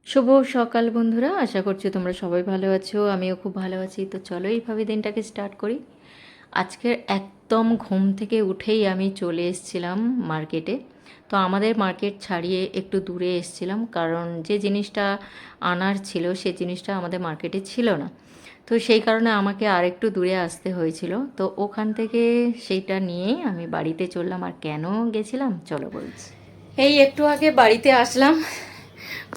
শুভ সকাল বন্ধুরা, আশা করছি তোমরা সবাই ভালো আছো। আমিও খুব ভালো আছি। তো চলো এইভাবে দিনটাকে স্টার্ট করি। আজকের একদম ঘুম থেকে উঠেই আমি চলে এসেছিলাম মার্কেটে। তো আমাদের মার্কেট ছাড়িয়ে একটু দূরে এসেছিলাম, কারণ যে জিনিসটা আনার ছিল সে জিনিসটা আমাদের মার্কেটে ছিল না। তো সেই কারণে আমাকে আরেকটু দূরে আসতে হয়েছিল। তো ওখান থেকে সেইটা নিয়েই আমি বাড়িতে চললাম। আর কেন গেছিলাম চলো বলছি। এই একটু আগে বাড়িতে আসলাম,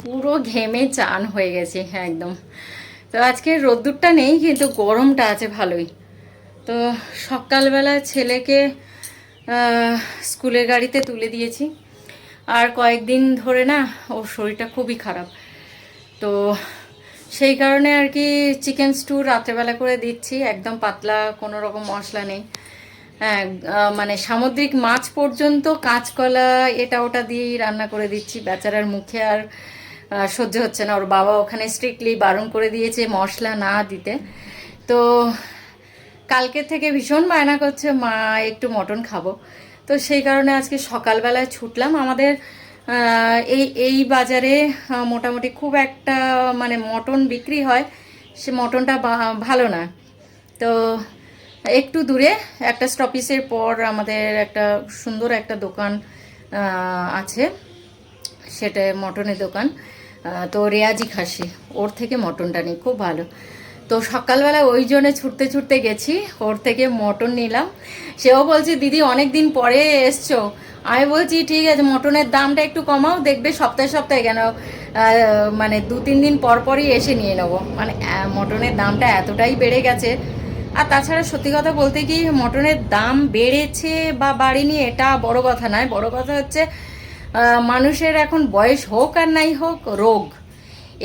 পুরো ঘেমে চান হয়ে গেছে একদম। তো আজকে রোদ্দুরটা নেই, কিন্তু গরমটা আছে ভালোই। তো সকালবেলা ছেলেকে স্কুলের গাড়িতে তুলে দিয়েছি। আর কয়েকদিন ধরে না ওর শরীরটা খুবই খারাপ। তো সেই কারণে আর কি চিকেন স্টু রাত্রেবেলা করে দিচ্ছি, একদম পাতলা, কোনো রকম মশলা নেই। হ্যাঁ, মানে সামুদ্রিক মাছ পর্যন্ত কাঁচকলা এটা ওটা দিয়েই রান্না করে দিচ্ছি। বেচারার মুখে আর সহ্য হচ্ছে না। ওর বাবা ওখানে স্ট্রিক্টলি বারণ করে দিয়েছে মশলা না দিতে। তো কালকে থেকে ভীষণ বায়না করছে, মা একটু মটন খাবো। তো সেই কারণে আজকে সকালবেলায় ছুটলাম। আমাদের এই এই বাজারে মোটামুটি খুব একটা মানে মটন বিক্রি হয়, সে মটনটা ভালো না। তো একটু দূরে একটা স্টপিসের পর আমাদের একটা সুন্দর একটা দোকান আছে, সেটা মটনের দোকান। তো রেয়াজি খাসি, ওর থেকে মটনটা নিই, খুব ভালো। তো সকালবেলা ওই জন্যে ছুটতে ছুটতে গেছি, ওর থেকে মটন নিলাম। সেও বলছে দিদি অনেক দিন পরে এসছো। আমি বলছি ঠিক আছে, মটনের দামটা একটু কমাও, দেখবে সপ্তাহে সপ্তাহে কেন মানে 2-3 দিন পর পরই এসে নিয়ে নেবো। মানে মটনের দামটা এতটাই বেড়ে গেছে। আর তাছাড়া সত্যি কথা বলতে কি, মটনের দাম বেড়েছে বা বাড়েনি এটা বড় কথা নয়। বড় কথা হচ্ছে মানুষের এখন বয়স হোক আর নাই হোক, রোগ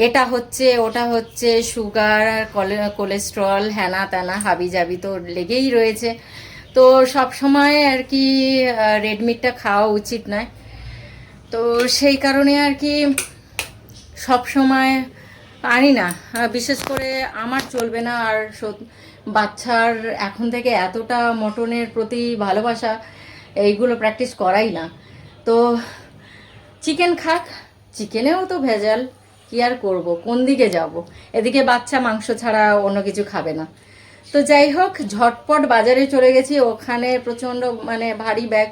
এটা হচ্ছে ওটা হচ্ছে, সুগার, কোলেস্ট্রল, হ্যানা ত্যানা হাবি জাবি তো লেগেই রয়েছে। তো সব সময় আর কি রেড মিটটা খাওয়া উচিত নয়। তো সেই কারণে আর কি সব সময় আনি না। বিশেষ করে আমার চলবে না। আর বাচ্চার এখন থেকে এতটা মটনের প্রতি ভালোবাসা, এইগুলো প্র্যাকটিস করাই না। তো চিকেন খাক, চিকেনেও তো ভেজাল, কি আর করব, কোন দিকে যাব। এদিকে বাচ্চা মাংস ছাড়া অন্য কিছু খাবে না। তো যাই হোক, ঝটপট বাজারে চলে গেছি। ওখানে প্রচণ্ড মানে ভারী ব্যাগ,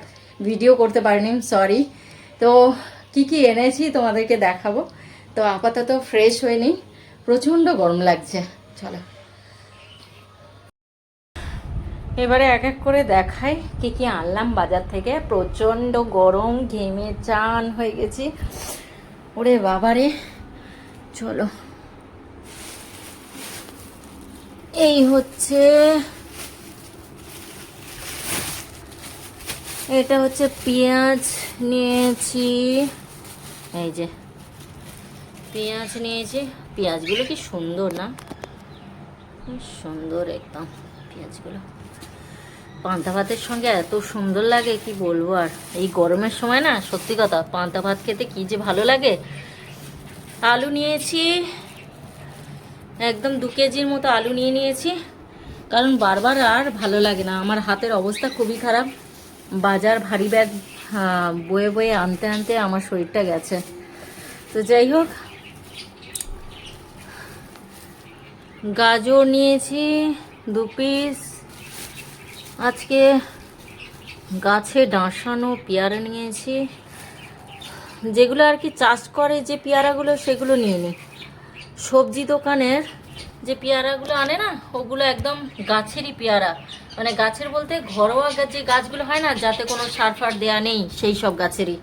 ভিডিও করতে পারিনি, সরি। তো কি কি এনেছি তোমাদেরকে দেখাবো। তো আপাতত ফ্রেশ হয়ে নিই, প্রচণ্ড গরম লাগছে। চলো এবারে এক এক করে দেখাই কি কি আনলাম বাজার থেকে। প্রচণ্ড গরম, ঘেমে চান হয়ে গেছি, ওরে বাবারে। চলো, এই হচ্ছে, এটা হচ্ছে পেঁয়াজ নিয়েছি। এই যে পেঁয়াজ নিয়েছি, পেঁয়াজগুলো কি সুন্দর না, সুন্দর একদম পেঁয়াজগুলো। পান্তা ভাতের সঙ্গে এত সুন্দর লাগে কি বলবো। আর এই গরমের সময় না সত্যি কথা পান্তা ভাত খেতে কি যে ভালো লাগে। আলু নিয়েছি, একদম 2 কেজির মতো আলু নিয়ে নিয়েছি, কারণ বারবার আর ভালো লাগে না। আমার হাতের অবস্থা খুবই খারাপ, বাজার ভারী ব্যাগ বয়ে বয়ে আনতে আনতে আমার শরীরটা গেছে। তো যাই হোক, গাজর নিয়েছি 2 পিস। আজকে গাছে ডাঁসানো পেয়ারা নিয়েছি, যেগুলো আর কি চাষ করে যে পেয়ারাগুলো, সেগুলো নিয়ে নিই। সবজি দোকানের যে পেয়ারাগুলো আনে না, ওগুলো একদম গাছেরই পেয়ারা, মানে গাছের বলতে ঘরোয়া যে গাছগুলো হয় না, যাতে কোনো সার ফার দেওয়া নেই, সেই সব গাছেরই।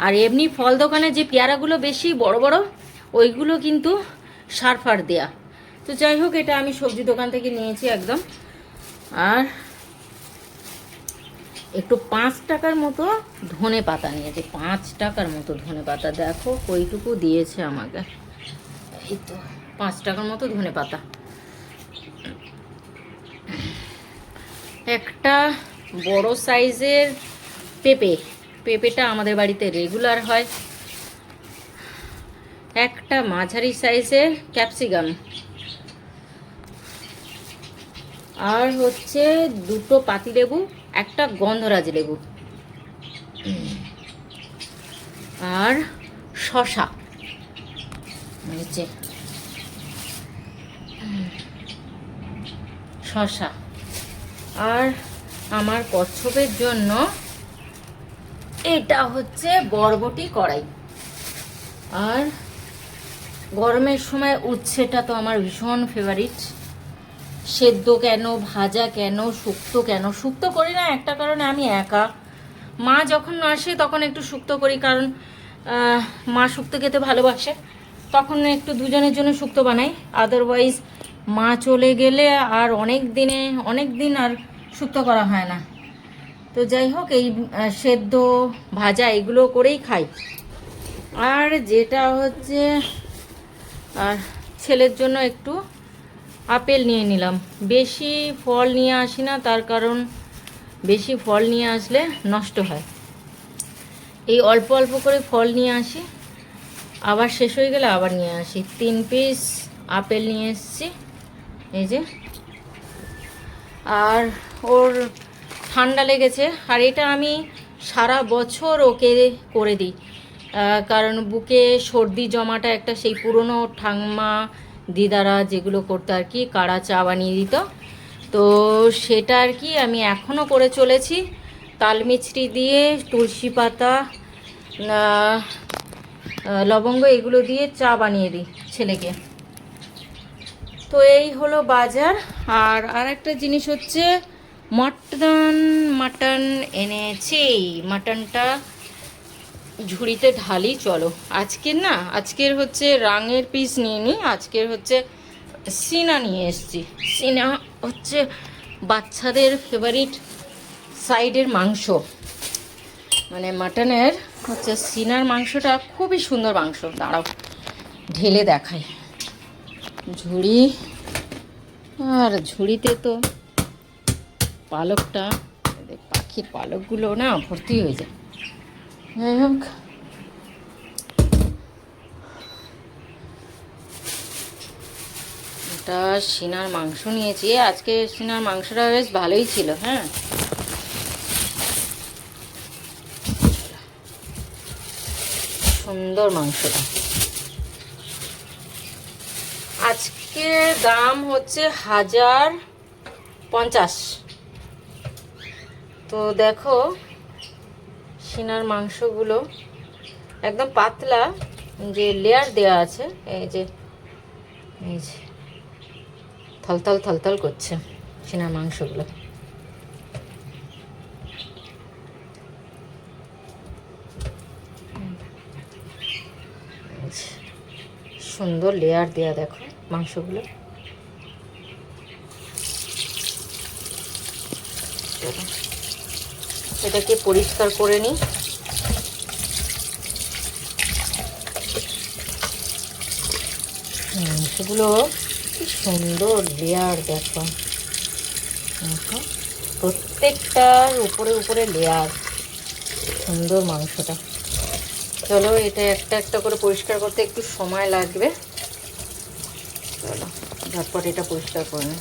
আর এমনি ফল দোকানে যে পেয়ারাগুলো বেশি বড় বড়, ওইগুলো কিন্তু সার ফার দেয়া। তো যাই হোক, এটা আমি সবজি দোকান থেকে নিয়েছি একদম। আর একটু 5 টাকার মতো ধনে পাতা নিয়েছি, 5 টাকার মতো ধনে পাতা। দেখো কইটুকু দিয়েছে আমাকে, এই তো 5 টাকার মতো ধনে পাতা। একটা বড় সাইজের পেঁপেটা আমাদের বাড়িতে রেগুলার হয়। একটা মাঝারি সাইজের ক্যাপসিকাম, আর হচ্ছে 2টো পাতিলেবু, একটা গন্ধরাজ লেবু, আর শশা। নিচে শসা, আর আমার কচ্ছপের জন্য এটা হচ্ছে বরবটি কড়াই। আর গরমের সময় উচ্ছেটা তো আমার ভীষণ ফেভারিট। সেদ্ধ কেন, ভাজা কেন, শুক্তো কেন, শুক্তো করি না একটা কারণে আমি একা। মা যখন আসে তখন একটু শুক্তো করি, কারণ মা শুক্তো খেতে ভালোবাসে, তখন একটু দুজনের জন্য শুক্তো বানাই। আদারওয়াইজ মা চলে গেলে আর অনেক দিন আর শুক্তো করা হয় না। তো যাই হোক, এই সেদ্ধ ভাজা এগুলো করেই খাই। আর যেটা হচ্ছে, আর ছেলের জন্য একটু আপেল নিয়ে নিলাম। বেশি ফল নিয়ে আসি না, তার কারণ বেশি ফল নিয়ে আসলে নষ্ট হয়। এই অল্প অল্প করে ফল নিয়ে আসি, আবার শেষ হয়ে গেলে আবার নিয়ে আসি। 3 পিস আপেল নিয়ে এসেছি, এই যে। আর ওর ঠান্ডা লেগেছে, আর এটা আমি সারা বছর ওকে করে দিই, কারণ বুকে সর্দি জমাটা একটা সেই পুরনো ঠাম্মা দিদারা যেগুলো করতো আর কি, কাড়া চা বানিয়ে দিত, তো সেটা আর কি আমি এখনও করে চলেছি। তালমিছরি দিয়ে, তুলসী পাতা, লবঙ্গ এগুলো দিয়ে চা বানিয়ে দিই ছেলেকে। তো এই হলো বাজার। আর একটা জিনিস হচ্ছে মাটন এনেছি। মাটনটা ঝুড়িতে ঢালি, চলো। আজকের হচ্ছে রাঙের পিস নিয়ে নিই। আজকের হচ্ছে সিনা নিয়ে এসেছি। সিনা হচ্ছে বাচ্চাদের ফেভারিট সাইডের মাংস, মানে মাটনের হচ্ছে সিনার মাংসটা খুবই সুন্দর মাংস। দাঁড়াও ঢেলে দেখাই ঝুড়ি। আর ঝুড়িতে তো পালকটা, পাখির পালকগুলো না ভর্তি হয়ে যায়। যাই হোক, এটা সিনার মাংস নিয়েছি। আজকে সিনার মাংসটা বেশ ভালোই ছিল। হ্যাঁ, সুন্দর মাংসটা। আজকে দাম হচ্ছে 1050। তো দেখো সিনার মাংসগুলো একদম পাতলা, যে লেয়ার দেওয়া আছে, এই যে থলথল থলথল করছে সিনার মাংসগুলো। সুন্দর লেয়ার দেয়া, দেখো মাংসগুলো। এটাকে পরিষ্কার করে নিই। মাংসগুলো কি সুন্দর লেয়ার, দেখো প্রত্যেকটার উপরে উপরে লেয়ার, সুন্দর মাংসটা। চলো, এটা একটা একটা করে পরিষ্কার করতে একটু সময় লাগবে। চলো ঝটপট এটা পরিষ্কার করে নিই।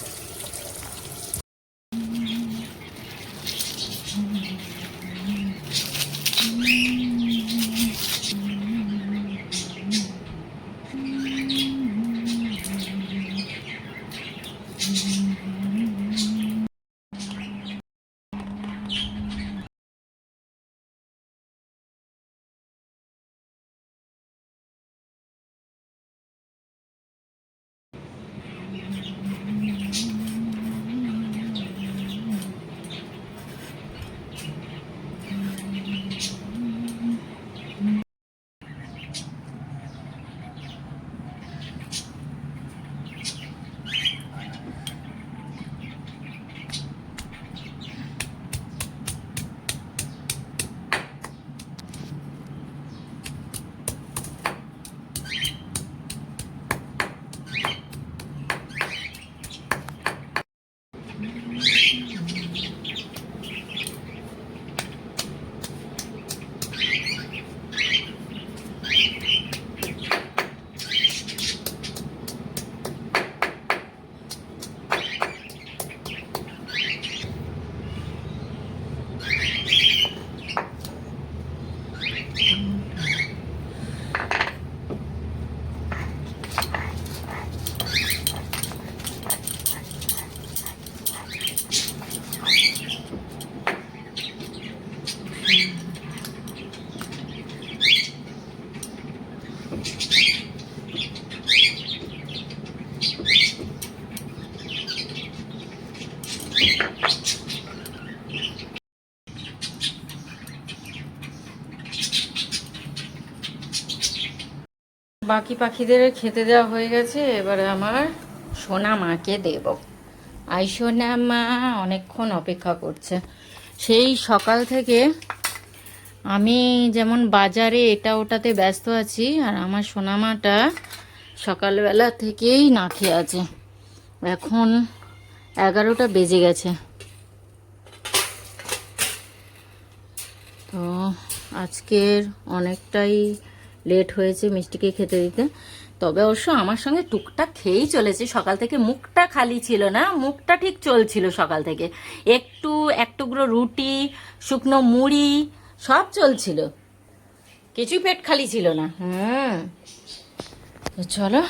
বাকি পাখিদের খেতে দেওয়া হয়ে গেছে, এবারে আমার সোনা মাকে দেব। আই সোনা মা অনেকক্ষণ অপেক্ষা করছে, সেই সকাল থেকে আমি যেমন বাজারে এটা ওটাতে ব্যস্ত আছি, আর আমার সোনা মাটা সকালবেলা থেকেই না খেয়ে আছে। এখন 11টা বেজে গেছে। তো আজকের অনেকটাই লেট হয়েছে মিষ্টিকে খেতে দিতে। তবে অবশ্য আমার সঙ্গে টুকটাক খেয়েই চলেছে সকাল থেকে, মুখটা খালি ছিল না, মুখটা ঠিক চলছিল সকাল থেকে। একটু এক টুকরো রুটি, শুকনো মুড়ি সব চলছিল, কিছুই পেট খালি ছিল না। তো চলো,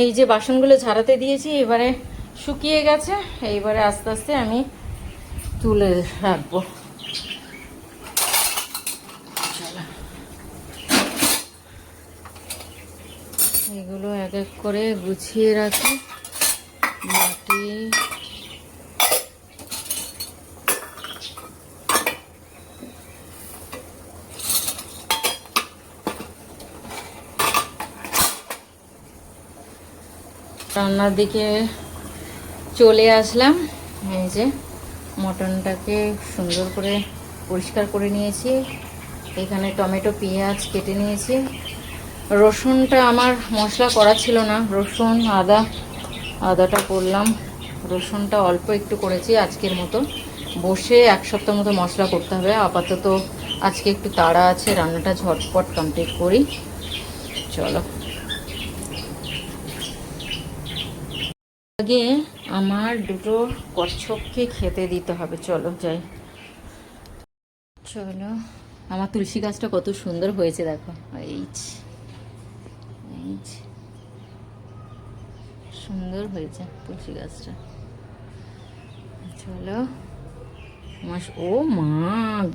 এই যে বাসনগুলো ঝাড়াতে দিয়েছি, এবারে শুকিয়ে গেছে, এইবারে আস্তে আস্তে আমি তুলে রাখবো। চলো, এগুলো এক এক করে গুছিয়ে রাখি। মাটি রান্নার দিকে চলে আসলাম। এই যে মটনটাকে সুন্দর করে পরিষ্কার করে নিয়েছি, এখানে টমেটো পেঁয়াজ কেটে নিয়েছি। রসুনটা আমার মশলা করা ছিল না, রসুন আদাটা করলাম, রসুনটা অল্প একটু করেছি আজকের মতো। বসে এক সপ্তাহ মতো মশলা করতে হবে, আপাতত আজকে একটু তাড়া আছে, রান্নাটা ঝটপট কমপ্লিট করি। চলো, আগে আমার দুটো কচ্ছপকে খেতে দিতে হবে। চলো যাই। চলো, আমার তুলসী গাছটা কত সুন্দর হয়েছে দেখো, এই সুন্দর হয়েছে তুলসী গাছটা। চলো, ও মা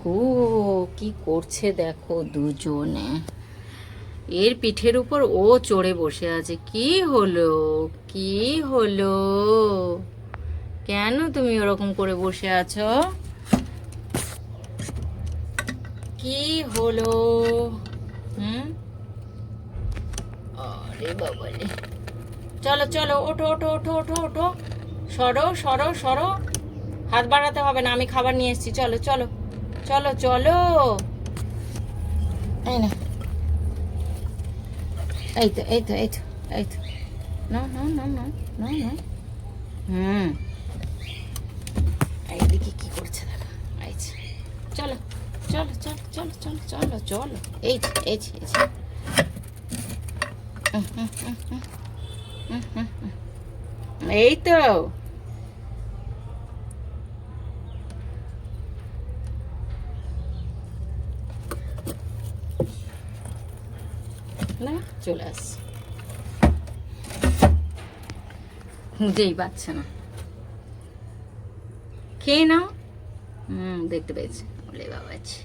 গো, কি করছে দেখো দুজনে, এর পিঠের উপর ও চড়ে বসে আছে। কি হলো, কি হলো, কেন তুমি ওরকম করে বসে আছো? কি হলো? আরে বাবারে, চলো চলো, ওঠো ওঠো ওঠো ওঠো ওঠো, সরো সরো সরো, হাত বাড়াতে হবে না, আমি খাবার নিয়ে এসেছি। চলো চলো চলো চলো, এই না, এই তো এই তো এই তো এই তো, না না না না না না, এইদিকে কি করছে দেখো, এই চলো চলো চলো চলো চলো চলো চলো, এই এই এই তো, না চলে আসছে, খুঁজেই পাচ্ছে না। খেয়ে নাও। দেখতে পেয়েছে, ওলে বাবা আছে,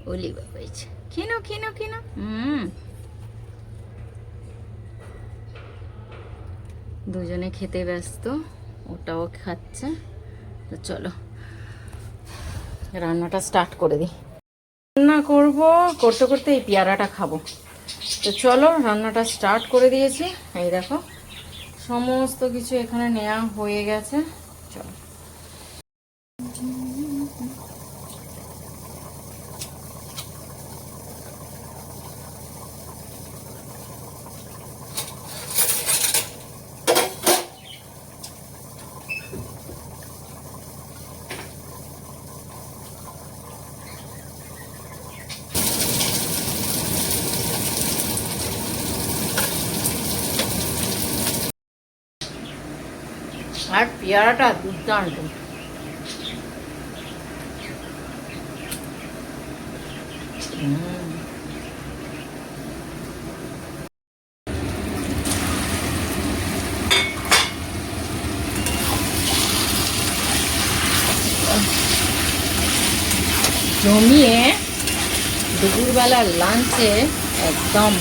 ওলে বাবা আছে, খেয়ে নাও খেয়ে নাও খেয়ে নাও। দুজনে খেতে ব্যস্ত, ওটাও খাচ্ছে। তো চলো রান্নাটা স্টার্ট করে দিই। রান্না করতে করতে এই পেয়ারাটা খাবো। তো চলো, রান্নাটা স্টার্ট করে দিয়েছি। এই দেখো সমস্ত কিছু এখানে নেওয়া হয়ে গেছে। চলো, আর পেয়ারাটা দুর্দান্ত। জমিয়ে দুপুরবেলার লাঞ্চে একদম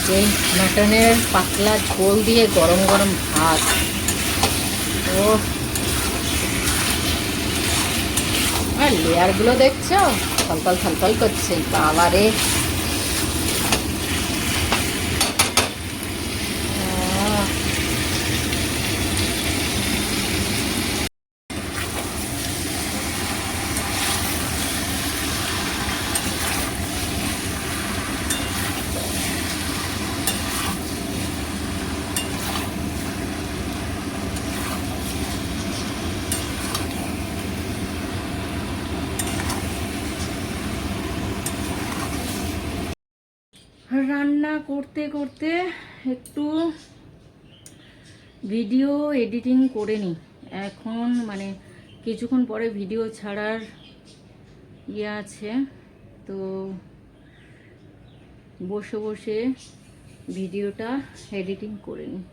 যে মাটনের পাতলা ঝোল দিয়ে গরম গরম ভাত, ও আর লেয়ারগুলো দেখছো, থলকল থলকল করছে, বাবারে রান্না করতে করতে একটু ভিডিও এডিটিং করে নিই। এখন মানে কিছুক্ষণ পরে ভিডিও ছাড়ার ইয়ে আছে, তো বসে বসে ভিডিওটা এডিটিং করে নিই।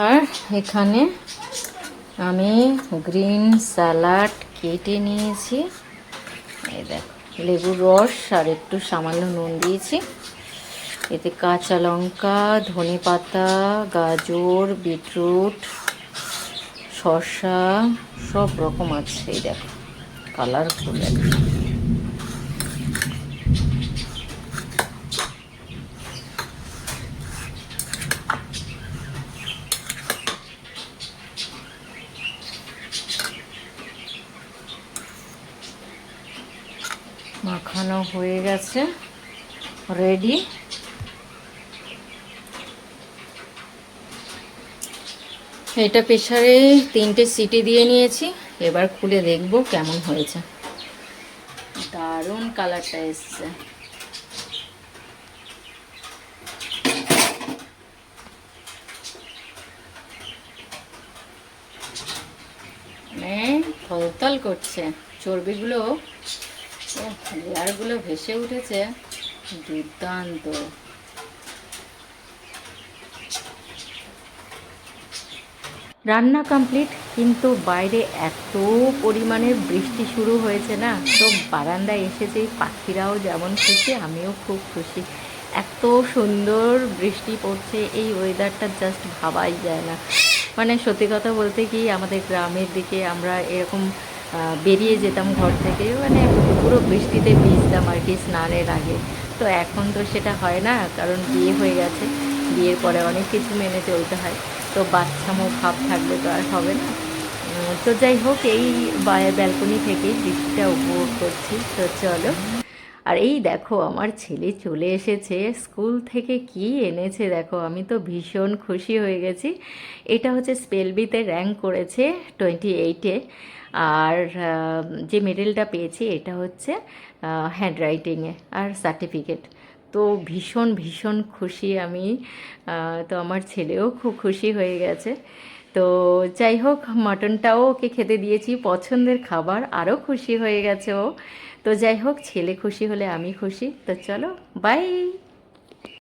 আর এখানে আমি গ্রিন স্যালাড কেটে নিয়েছি। এই দেখো, লেবুর রস আর একটু সামান্য নুন দিয়েছি। এতে কাঁচা লঙ্কা, ধনে পাতা, গাজর, বিটরুট, শসা সব রকম আছে। এই দেখো, কালারফুল একদম। মাখানো হয়ে গেছে, রেডি। এটা প্রেসারে 3টে সিটি দিয়ে নিয়েছি, এবার খুলে দেখব কেমন হয়েছে। দারুণ কালারটা এসছে। মানে থলথল করছে, চর্বিগুলো লেয়ারগুলো ভেসে উঠেছে, দুর্দান্ত। রান্না কমপ্লিট, কিন্তু বাইরে এত পরিমাণে বৃষ্টি শুরু হয়েছে না, তো বারান্দায় এসেছে। পাখিরাও যেমন খুশি, আমিও খুব খুশি। এত সুন্দর বৃষ্টি পড়ছে, এই ওয়েদারটা জাস্ট ভাবাই যায় না। মানে সত্যি কথা বলতে কি, আমাদের গ্রামের দিকে আমরা এরকম বেরিয়ে যেতাম ঘর থেকে, মানে পুরো বৃষ্টিতে ভিজতাম আর কি স্নানের আগে। তো এখন তো সেটা হয় না, কারণ বিয়ে হয়ে গেছে, বিয়ের পরে অনেক কিছু মেনে চলতে হয়। তো বাচ্চামো ভাব থাকলে তো আর হবে না। তো যাই হোক, এই ব্যালকনি থেকেই বৃষ্টিটা উপভোগ করছি। তো চলো। আর এই দেখো, আমার ছেলে চলে এসেছে স্কুল থেকে, কি এনেছে দেখো, আমি তো ভীষণ খুশি হয়ে গেছি। এটা হচ্ছে স্পেলবিতে র্যাঙ্ক করেছে 28-এ। আর যে মেডেলটা পেয়েছি এটা হচ্ছে হ্যান্ডরাইটিংয়ে আর সার্টিফিকেট। তো ভীষণ ভীষণ খুশি আমি। তো আমার ছেলেও খুব খুশি হয়ে গেছে। তো যাই হোক, মাটনটাও ওকে খেতে দিয়েছি, পছন্দের খাবার, আরও খুশি হয়ে গেছে ও। তো যাই হোক, ছেলে খুশি হলে আমি খুশি। তো চলো, বাই।